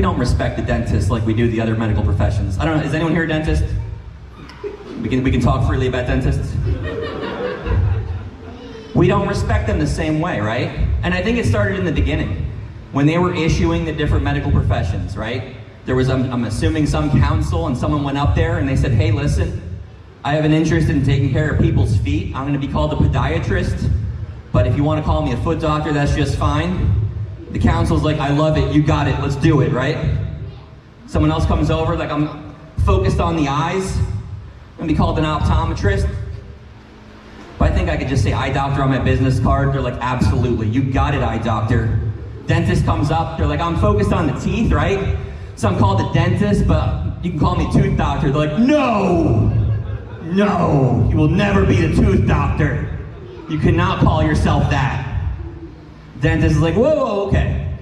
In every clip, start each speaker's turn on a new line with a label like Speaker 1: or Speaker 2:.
Speaker 1: don't respect the dentist like we do the other medical professions. I don't know, is anyone here a dentist? We can talk freely about dentists. We don't respect them the same way, right? And I think it started in the beginning, when they were issuing the different medical professions, right? There was, I'm assuming, some council, and someone went up there and they said, hey, listen, I have an interest in taking care of people's feet. I'm gonna be called a podiatrist, but if you wanna call me a foot doctor, that's just fine. The council's like, I love it, you got it, let's do it, right? Someone else comes over, like, I'm focused on the eyes. I'm gonna be called an optometrist. But I think I could just say eye doctor on my business card. They're like, absolutely, you got it, eye doctor. Dentist comes up, they're like, I'm focused on the teeth, right? So I'm called a dentist, but you can call me tooth doctor. They're like, no, you will never be the tooth doctor. You cannot call yourself that. Dentist is like, whoa, okay.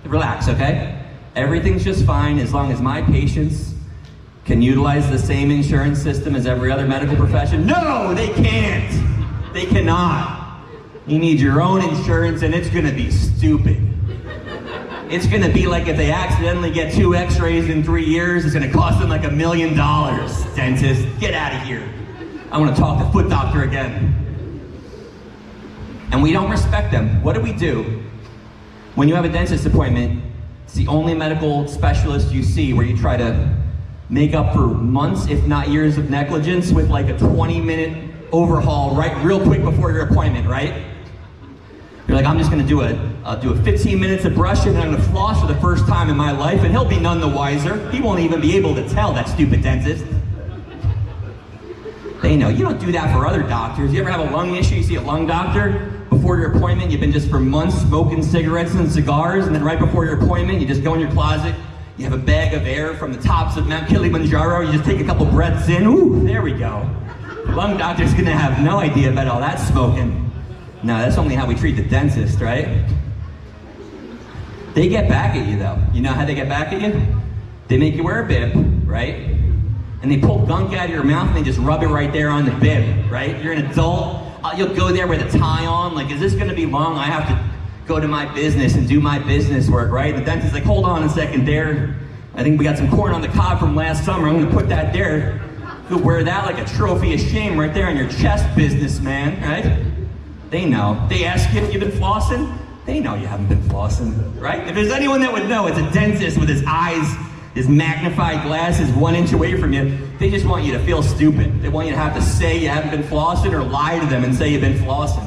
Speaker 1: Relax, okay? Everything's just fine as long as my patients can utilize the same insurance system as every other medical profession. No, they can't. They cannot. You need your own insurance, and it's gonna be stupid. It's gonna be like if they accidentally get 2 x-rays in 3 years, it's gonna cost them like $1 million. Dentist, get out of here. I wanna talk to foot doctor again. And we don't respect them. What do? When you have a dentist appointment, it's the only medical specialist you see where you try to make up for months, if not years of negligence with like a 20-minute overhaul right real quick before your appointment, right? You're like, I'm just gonna do a 15 minutes of brushing and I'm gonna floss for the first time in my life, and he'll be none the wiser. He won't even be able to tell, that stupid dentist. They know. You don't do that for other doctors. You ever have a lung issue, you see a lung doctor? Before your appointment, you've been just for months smoking cigarettes and cigars, and then right before your appointment, you just go in your closet, you have a bag of air from the tops of Mount Kilimanjaro, you just take a couple breaths in, ooh, there we go. The lung doctor's gonna have no idea about all that smoking. No, that's only how we treat the dentist, right? They get back at you though. You know how they get back at you? They make you wear a bib, right? And they pull gunk out of your mouth and they just rub it right there on the bib, right? You're an adult, you'll go there with a tie on, like, is this gonna be long? I have to go to my business and do my business work, right? The dentist's like, hold on a second there. I think we got some corn on the cob from last summer. I'm gonna put that there. You'll wear that like a trophy of shame right there on your chest, businessman, right? They know. They ask you if you've been flossing. They know you haven't been flossing, right? If there's anyone that would know, it's a dentist with his eyes, his magnified glasses 1 inch away from you. They just want you to feel stupid. They want you to have to say you haven't been flossing or lie to them and say you've been flossing.